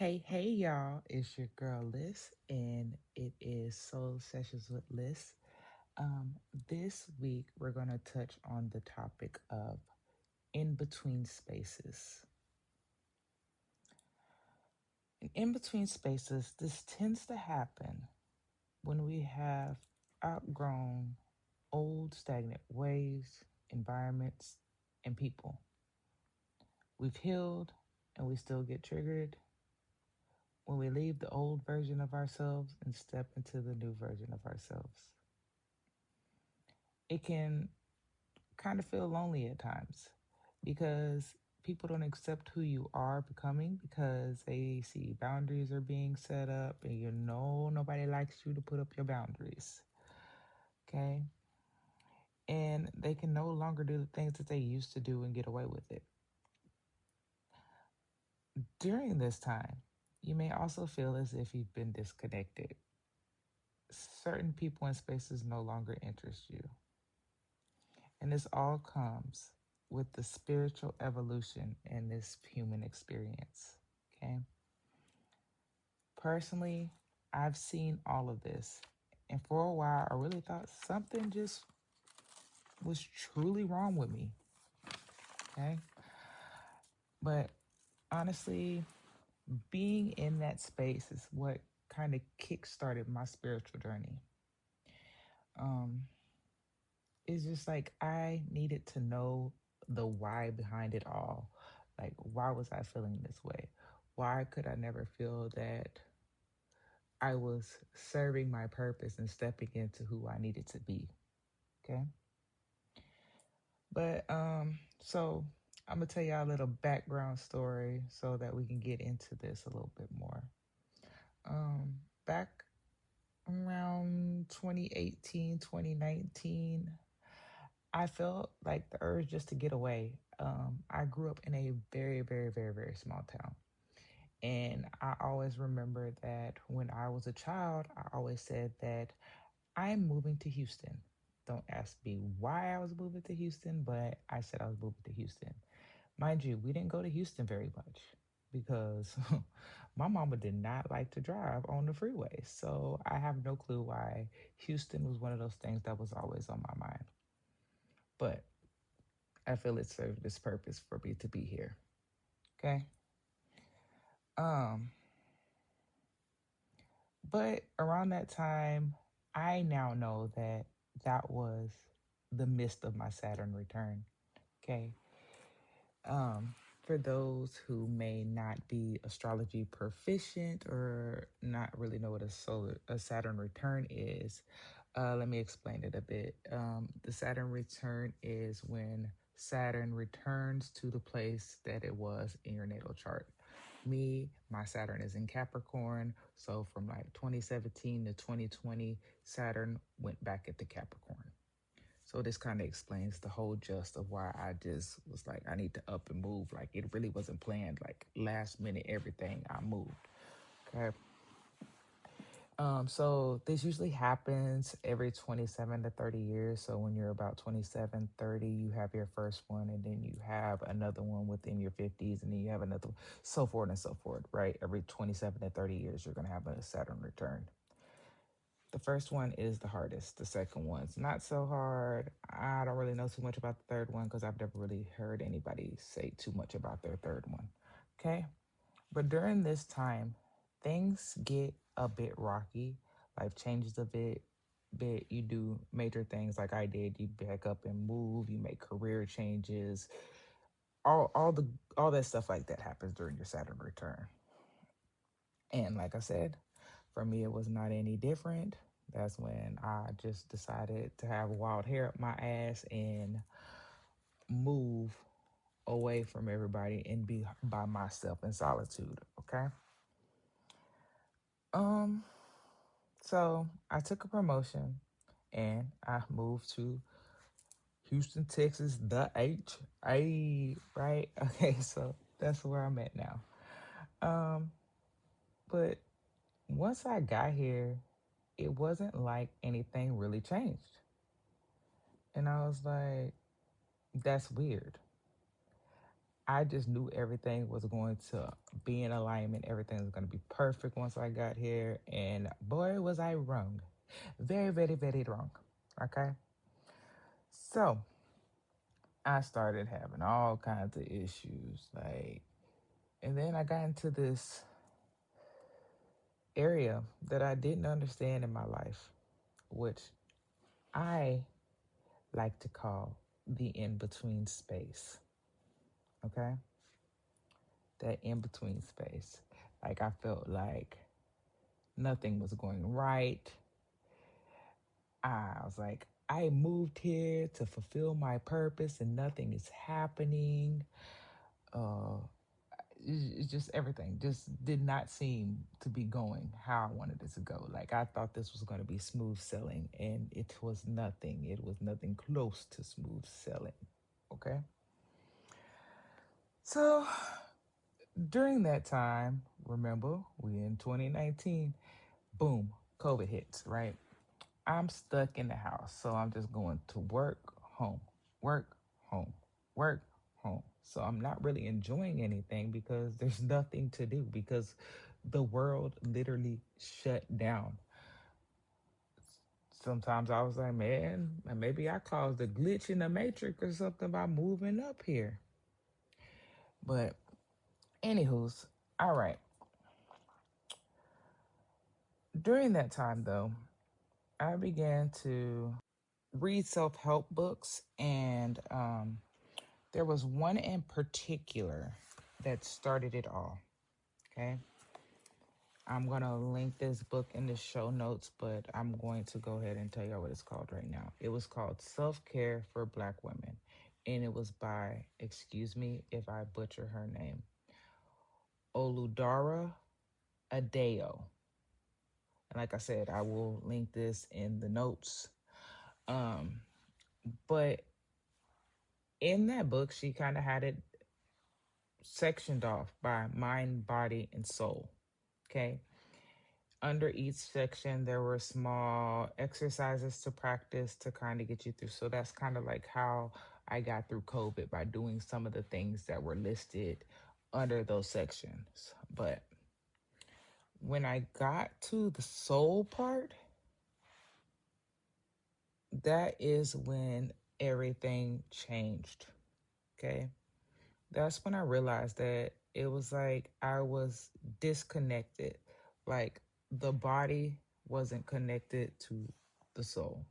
Hey, y'all, it's your girl Liz, and it is Soul Sessions with Liz. Um, this week, we're going to touch on the topic of in between spaces. In between spaces, this tends to happen when we have outgrown old stagnant ways, environments, and people. We've healed and we still get triggered when we leave the old version of ourselves and step into the new version of ourselves. It can kind of feel lonely at times because people don't accept who you are becoming because they see boundaries are being set up and nobody likes you to put up your boundaries. Okay. And they can no longer do the things that they used to do and get away with it. During this time, you may also feel as if you've been disconnected. Certain people and spaces no longer interest you. And this all comes with the spiritual evolution in this human experience. Okay. Personally, I've seen all of this. And for a while, I really thought something just was truly wrong with me. Okay. But honestly, being in that space is what kind of kick-started my spiritual journey. Um, it's just like I needed to know the why behind it all. Like, why was I feeling this way? Why could I never feel that I was serving my purpose and stepping into who I needed to be? Okay. So I'm gonna tell y'all a little background story so that we can get into this a little bit more. Back around 2018, 2019, I felt like the urge just to get away. I grew up in a very, very, very, very small town. And I always remember that when I was a child, I always said that I'm moving to Houston. Don't ask me why I was moving to Houston, but I said I was moving to Houston. Mind you, we didn't go to Houston very much because my mama did not like to drive on the freeway. So I have no clue why Houston was one of those things that was always on my mind. But I feel it served its purpose for me to be here. Okay. Um, but around that time, I now know that that was the midst of my Saturn return. Okay. For those who may not be astrology proficient or not really know what a Saturn return is, let me explain it a bit. The Saturn return is when Saturn returns to the place that it was in your natal chart. My Saturn is in Capricorn. So from like 2017 to 2020, Saturn went back into Capricorn. So this kind of explains the whole gist of why I just was like, I need to up and move. Like it really wasn't planned. Like last minute, everything I moved. Okay. So this usually happens every 27 to 30 years. So when you're about 27, 30, you have your first one, and then you have another one within your 50s, and then you have another, so forth and so forth, right? Every 27 to 30 years, you're going to have a Saturn return. The first one is the hardest. The second one's not so hard. I don't really know too much about the third one because I've never really heard anybody say too much about their third one. Okay. But during this time, things get a bit rocky. Life changes a bit. You do major things like I did. You back up and move. You make career changes. All that stuff like that happens during your Saturn return. And like I said, for me, it was not any different. That's when I just decided to have wild hair up my ass and move away from everybody and be by myself in solitude. Okay. Um, so I took a promotion and I moved to Houston, Texas, the right? Okay, so that's where I'm at now. Um, but once I got here, it wasn't like anything really changed. And I was like, that's weird. I just knew everything was going to be in alignment. Everything was going to be perfect once I got here. And boy, was I wrong. Very, very, very wrong. Okay. So I started having all kinds of issues. And then I got into this area that I didn't understand in my life, which I like to call the in between space. Okay. That in between space. Like I felt like nothing was going right. I was like, I moved here to fulfill my purpose and nothing is happening. Uh, it's just everything just did not seem to be going how I wanted it to go. Like I thought this was going to be smooth sailing, and it was nothing. It was nothing close to smooth sailing. Okay. So during that time, remember, we in 2019, boom, COVID hits, right? I'm stuck in the house. So I'm just going to work, home, work, home, work, home. So I'm not really enjoying anything because there's nothing to do because the world literally shut down. Sometimes I was like, man, maybe I caused a glitch in the matrix or something by moving up here. But anywho's, all right. During that time though, I began to read self-help books, and there was one in particular that started it all. Okay. I'm going to link this book in the show notes, but I'm going to go ahead and tell you what it's called right now. It was called Self Care for Black Women, and it was by, excuse me if I butcher her name, Oludara Adeeyo. And like I said, I will link this in the notes. Um, but in that book, she kind of had it sectioned off by mind, body, and soul. Okay. Under each section, there were small exercises to practice to kind of get you through. So that's kind of like how I got through COVID by doing some of the things that were listed under those sections. But when I got to the soul part, that is when everything changed. Okay. That's when I realized that it was like I was disconnected. Like the body wasn't connected to the soul.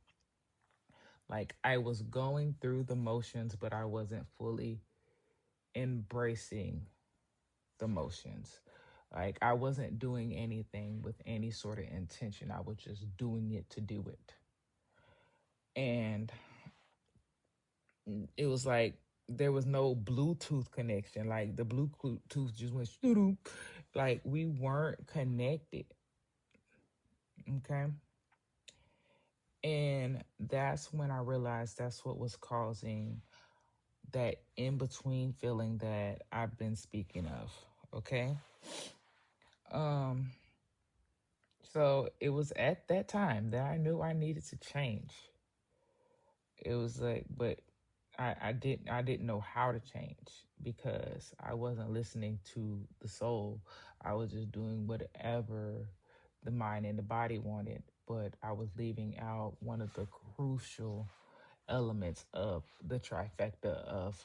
Like I was going through the motions, but I wasn't fully embracing the motions. Like I wasn't doing anything with any sort of intention. I was just doing it to do it. And it was like there was no Bluetooth connection. Like the Bluetooth just went shoo. Like we weren't connected. Okay. And that's when I realized that's what was causing that in between feeling that I've been speaking of. Okay. Um, so it was at that time that I knew I needed to change. It was like, but I didn't know how to change because I wasn't listening to the soul. I was just doing whatever the mind and the body wanted, but I was leaving out one of the crucial elements of the trifecta of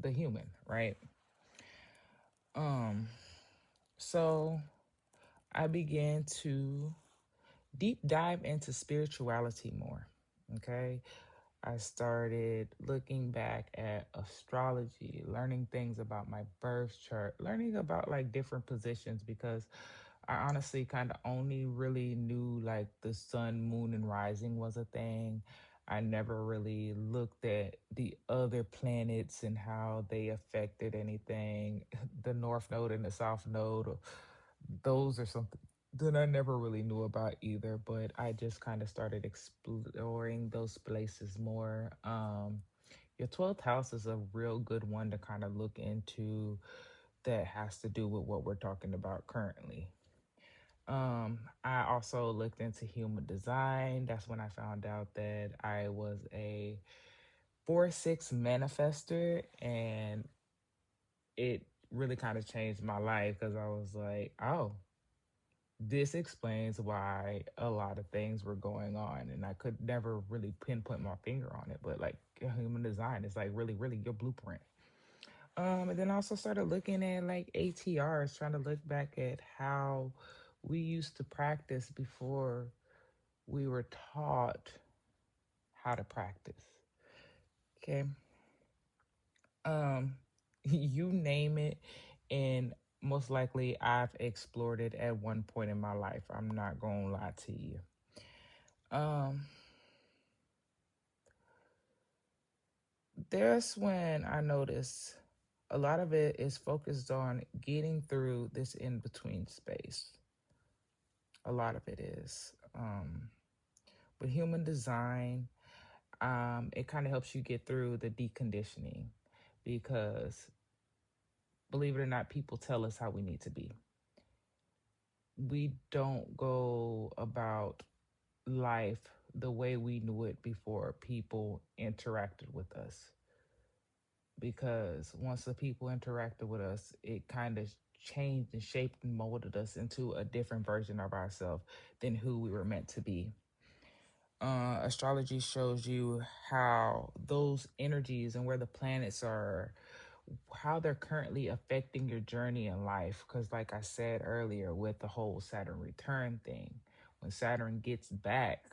the human, right? Um, so I began to deep dive into spirituality more. Okay. I started looking back at astrology, learning things about my birth chart, learning about like different positions because I honestly kind of only really knew like the sun, moon, and rising was a thing. I never really looked at the other planets and how they affected anything, the North Node and the South Node. Those are something that I never really knew about either, but I just kind of started exploring those places more. Your 12th house is a real good one to kind of look into that has to do with what we're talking about currently. I also looked into human design. That's when I found out that I was a 4-6 manifester, and it really kind of changed my life because I was like, oh, this explains why a lot of things were going on. And I could never really pinpoint my finger on it, but like human design is like really, really your blueprint. And then I also started looking at like ATRs, trying to look back at how we used to practice before we were taught how to practice. Okay. Um, you name it, and most likely I've explored it at one point in my life. I'm not gonna lie to you. Um, there's when I noticed a lot of it is focused on getting through this in between space. A lot of it is. But human design, it kind of helps you get through the deconditioning because believe it or not, people tell us how we need to be. We don't go about life the way we knew it before people interacted with us. Because once the people interacted with us, it kind of changed and shaped and molded us into a different version of ourselves than who we were meant to be. Astrology shows you how those energies and where the planets are, how they're currently affecting your journey in life. Because, like I said earlier, with the whole Saturn return thing, when Saturn gets back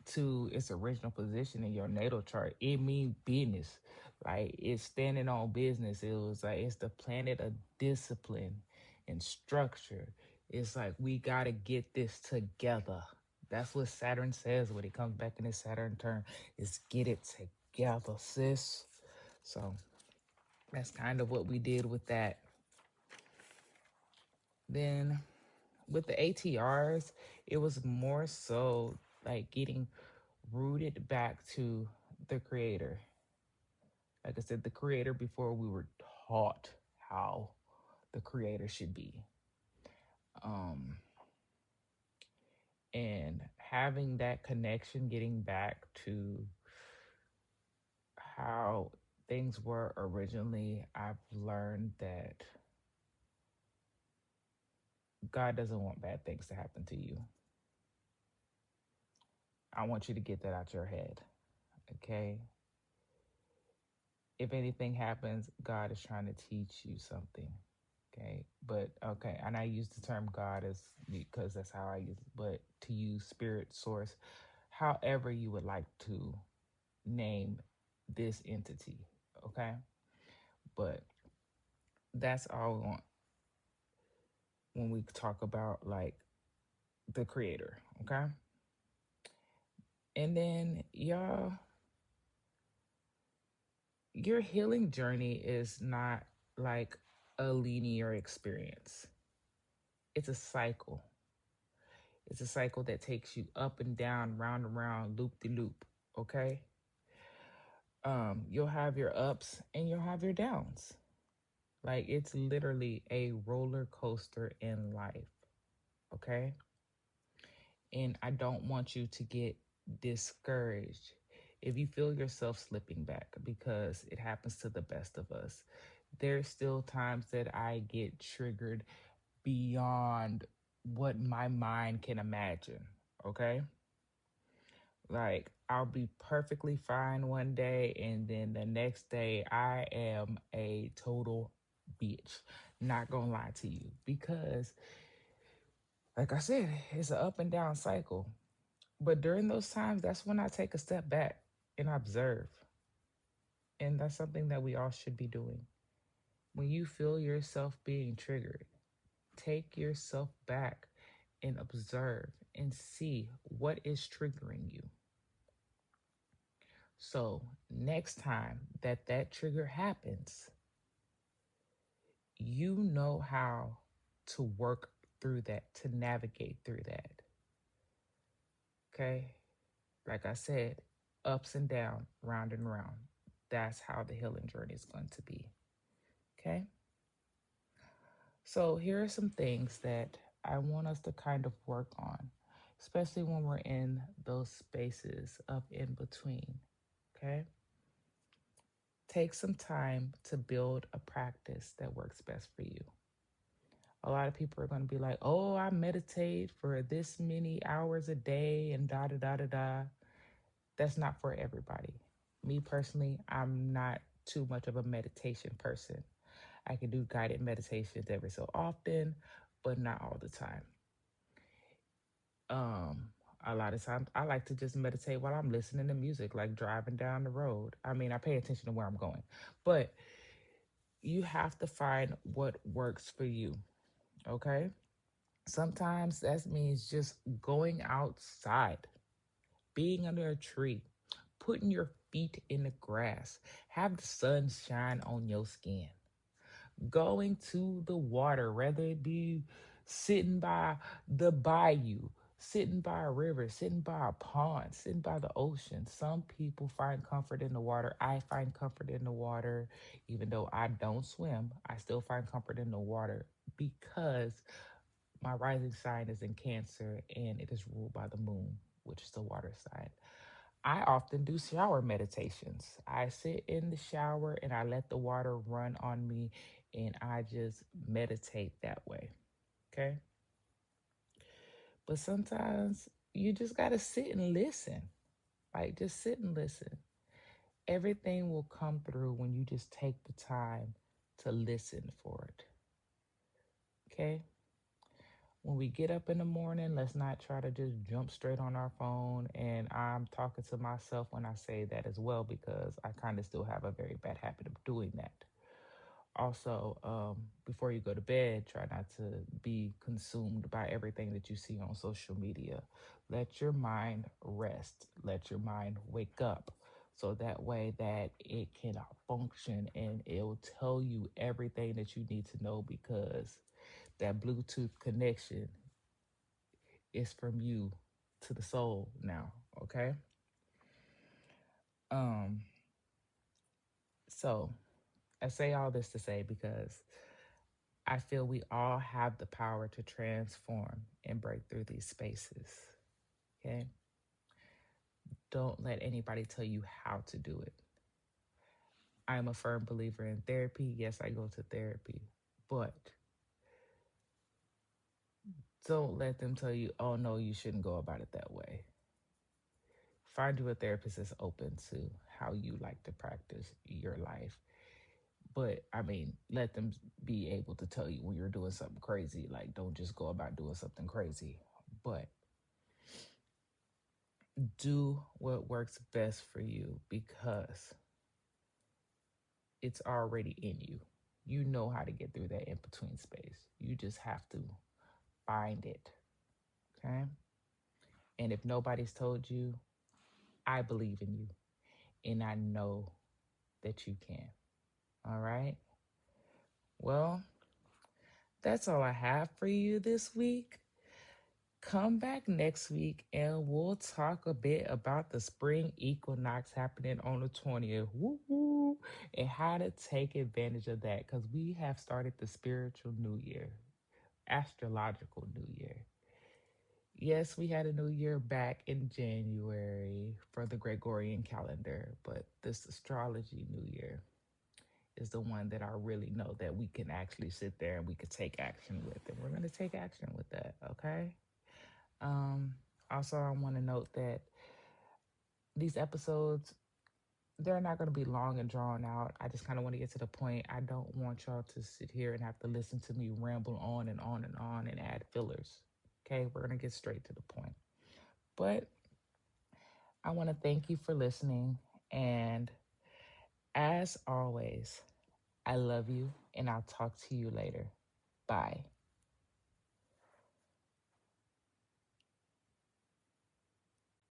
to its original position in your natal chart, it means business. Like it's standing on business. It was like it's the planet of discipline and structure. It's like we got to get this together. That's what Saturn says when it comes back in its Saturn turn is get it together, sis. So that's kind of what we did with that. Then with the ATRs, it was more so like getting rooted back to the creator. Like I said, the creator before we were taught how the creator should be. Um, and having that connection, getting back to how things were originally, I've learned that God doesn't want bad things to happen to you. I want you to get that out your head. Okay. If anything happens, God is trying to teach you something. Okay. But okay. And I use the term God as because that's how I use it, but to use spirit source, however you would like to name this entity. Okay. But that's all we want when we talk about like the creator. Okay. And then y'all, your healing journey is not like a linear experience. It's a cycle. It's a cycle that takes you up and down, round and round, loop de loop. Okay. You'll have your ups and you'll have your downs. Like it's literally a roller coaster in life. Okay. And I don't want you to get discouraged if you feel yourself slipping back because it happens to the best of us. There's still times that I get triggered beyond what my mind can imagine. Okay. Like I'll be perfectly fine one day and then the next day I am a total bitch. Not gonna lie to you because like I said, it's an up and down cycle. But during those times, that's when I take a step back and observe. And that's something that we all should be doing. When you feel yourself being triggered, take yourself back and observe and see what is triggering you. So, next time that that trigger happens, you know how to work through that, to navigate through that. Okay? Like I said, ups and down, round and round. That's how the healing journey is going to be. Okay? So, here are some things that I want us to kind of work on, especially when we're in those spaces of in between. Okay? Take some time to build a practice that works best for you. A lot of people are going to be like, oh, I meditate for this many hours a day and da da da da da. That's not for everybody. Me personally, I'm not too much of a meditation person. I can do guided meditations every so often, but not all the time. Um, a lot of times I like to just meditate while I'm listening to music, like driving down the road. I mean, I pay attention to where I'm going, but you have to find what works for you. Okay. Sometimes that means just going outside, being under a tree, putting your feet in the grass, have the sun shine on your skin, going to the water, whether it be sitting by the bayou, sitting by a river, sitting by a pond, sitting by the ocean. Some people find comfort in the water. I find comfort in the water. Even though I don't swim, I still find comfort in the water because my rising sign is in Cancer and it is ruled by the moon, which is the water sign. I often do shower meditations. I sit in the shower and I let the water run on me and I just meditate that way. Okay. But sometimes you just got to sit and listen. Like, just sit and listen. Everything will come through when you just take the time to listen for it. Okay. When we get up in the morning, let's not try to just jump straight on our phone. And I'm talking to myself when I say that as well, because I kind of still have a very bad habit of doing that. Also, before you go to bed, try not to be consumed by everything that you see on social media. Let your mind rest. Let your mind wake up. So that way that it can function and it'll tell you everything that you need to know, because that Bluetooth connection is from you to the soul now. Okay. Um, so I say all this to say because I feel we all have the power to transform and break through these spaces. Okay. Don't let anybody tell you how to do it. I'm a firm believer in therapy. Yes, I go to therapy, but don't let them tell you, oh no, you shouldn't go about it that way. Find you a therapist that's open to how you like to practice your life. But I mean, let them be able to tell you when you're doing something crazy. Like, don't just go about doing something crazy, but do what works best for you, because it's already in you. You know how to get through that in between space. You just have to find it. Okay. And if nobody's told you, I believe in you and I know that you can. All right. Well, that's all I have for you this week. Come back next week and we'll talk a bit about the spring equinox happening on the 20th. Woo-hoo, and how to take advantage of that, because we have started the spiritual new year, astrological new year. Yes, we had a new year back in January for the Gregorian calendar, but this astrology new year is the one that I really know that we can actually sit there and we can take action with. And we're going to take action with that, okay? Um, Also, I want to note that these episodes, they're not going to be long and drawn out. I just kind of want to get to the point. I don't want y'all to sit here and have to listen to me ramble on and on and on and add fillers. Okay, we're going to get straight to the point. But I want to thank you for listening. And as always, I love you and I'll talk to you later. Bye.